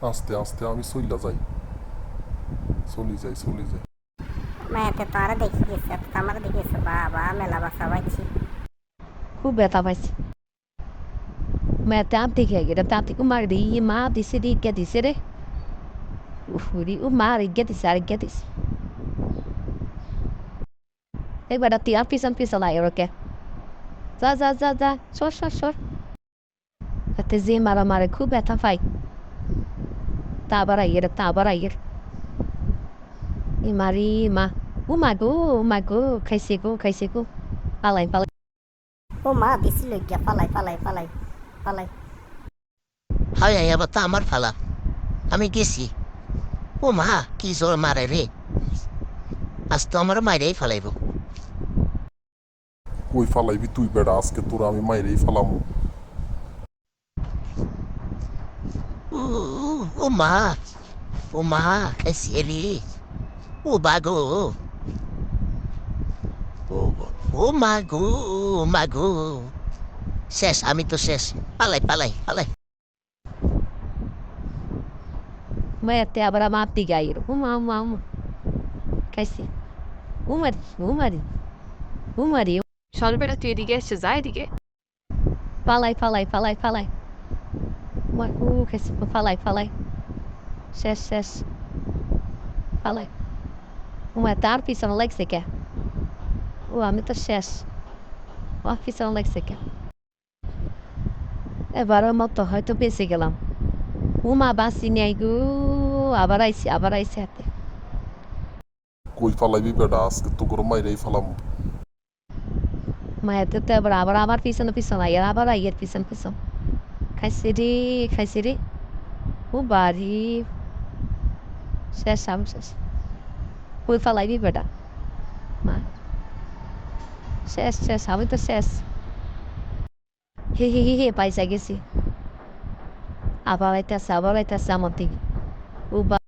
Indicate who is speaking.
Speaker 1: আস্তে আস্তে আমি চলি যাই।
Speaker 2: মেয়েতে তো আরো দেখি গেছে, তো আমার দেখেছে বাবা মেলা বাসা পাচ্ছি।
Speaker 3: খুব ব্যথা পাইছে মেয়েতে আনতে খেয়ে গেলে তাতে উমার দিয়ে মা দিছে রে ইজ্ঞা দিছে রে উফুরি ও মা আর ইজ্ঞা দিছে আর ইজ্ঞা দিছে একবার তুই আর পিছন আয় ওকে যা সর তাতে যে মারে খুব ব্যথা পাই তা আবার আইয়ের মারি মা ও মা গো খাইছে গো পালাই
Speaker 2: ও মা দিছিল গিয়া পালাই।
Speaker 4: হাই হাই আবার তো আমার ফালা। আমি গেছি। ও মা কি জোর মারে রে। আজ তো আমার মাইরেই ফালাইব।
Speaker 1: কই ফালাইবি তুই বেড়া, আজকে তোরা আমি মাইরেই ফালামু।
Speaker 4: ও ও মা ও মা খাইছি রে। ও বাগো ও মা গো শেষ, আমি তো শেষ। পালাই।
Speaker 3: মেয়েতে আবার আমার দিকে আইয়ের উমা খাইছে উমারি
Speaker 5: চল বেটা, তুই এদিকে এসে যা এদিকে।
Speaker 3: পালাই খাইছে পালাই শেষ পালাই তার পিছনে লাগছে কে ও আমি তো শেষ ও পিছনে লাগছে কে এবারের মতো হয়তো বেঁচে গেলাম উমা বাঁচি নাই গো আবার আইছে হাতে
Speaker 1: কই ফালাইবি বেড়া, আজকে তো করে মাইরেই ফালামু।
Speaker 3: মায়েতে তো আবার আমার পিছনে আবার আইয়ের পিছন খাইছে রে ও বাড়ি শেষ কই ফালাইবি বেটা মা শেষ আমি তো শেষ হে পাইসা গেছি আবার আইতাছে আমার দিকে ও